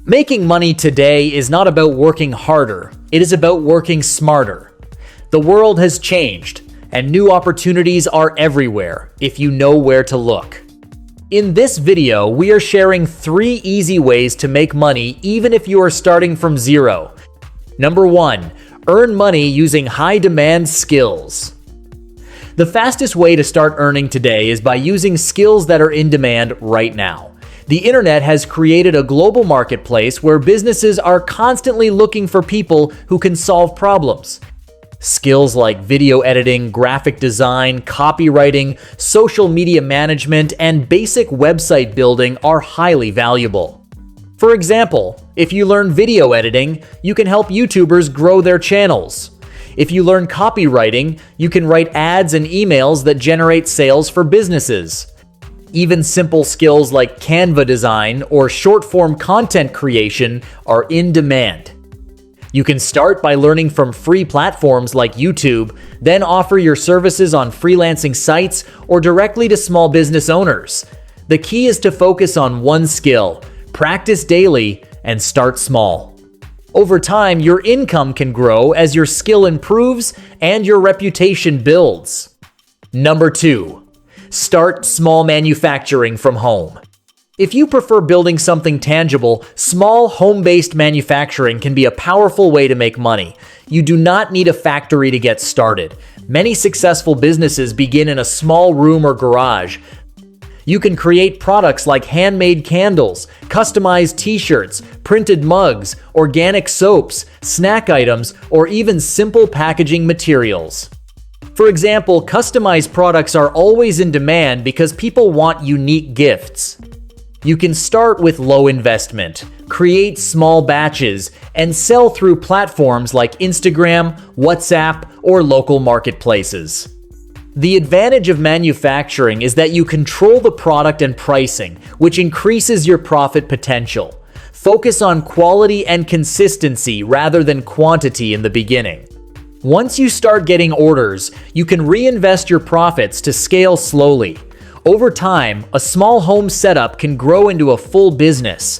Making money today is not about working harder, it is about working smarter. The world has changed, and new opportunities are everywhere if you know where to look. In this video, we are sharing 3 easy ways to make money even if you are starting from zero. Number 1. Earn money using high-demand skills. The fastest way to start earning today is by using skills that are in demand right now. The internet has created a global marketplace where businesses are constantly looking for people who can solve problems. Skills like video editing, graphic design, copywriting, social media management, and basic website building are highly valuable. For example, if you learn video editing, you can help YouTubers grow their channels. If you learn copywriting, you can write ads and emails that generate sales for businesses. Even simple skills like Canva design or short-form content creation are in demand. You can start by learning from free platforms like YouTube, then offer your services on freelancing sites or directly to small business owners. The key is to focus on one skill, practice daily, and start small. Over time, your income can grow as your skill improves and your reputation builds. Number 2. Start small manufacturing from home. If you prefer building something tangible, small home-based manufacturing can be a powerful way to make money. You do not need a factory to get started. Many successful businesses begin in a small room or garage. You can create products like handmade candles, customized t-shirts, printed mugs, organic soaps, snack items, or even simple packaging materials. For example, customized products are always in demand because people want unique gifts. You can start with low investment, create small batches, and sell through platforms like Instagram, WhatsApp, or local marketplaces. The advantage of manufacturing is that you control the product and pricing, which increases your profit potential. Focus on quality and consistency rather than quantity in the beginning. Once you start getting orders, you can reinvest your profits to scale slowly. Over time, a small home setup can grow into a full business.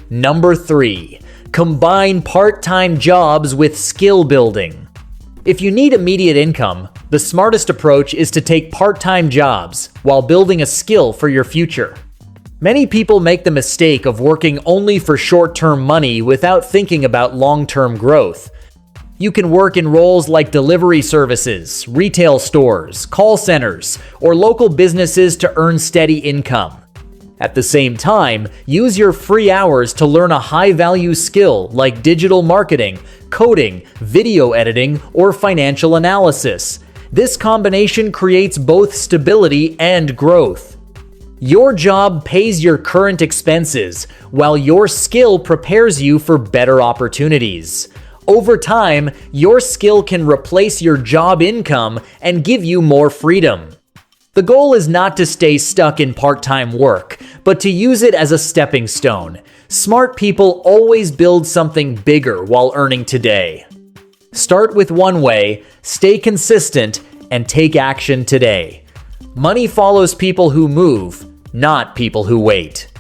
Number 3. Combine part-time jobs with skill building. If you need immediate income, the smartest approach is to take part-time jobs while building a skill for your future. Many people make the mistake of working only for short-term money without thinking about long-term growth. You can work in roles like delivery services, retail stores, call centers, or local businesses to earn steady income. At the same time, use your free hours to learn a high-value skill like digital marketing, coding, video editing, or financial analysis. This combination creates both stability and growth. Your job pays your current expenses, while your skill prepares you for better opportunities. Over time, your skill can replace your job income and give you more freedom. The goal is not to stay stuck in part-time work, but to use it as a stepping stone. Smart people always build something bigger while earning today. Start with one way, stay consistent, and take action today. Money follows people who move, not people who wait.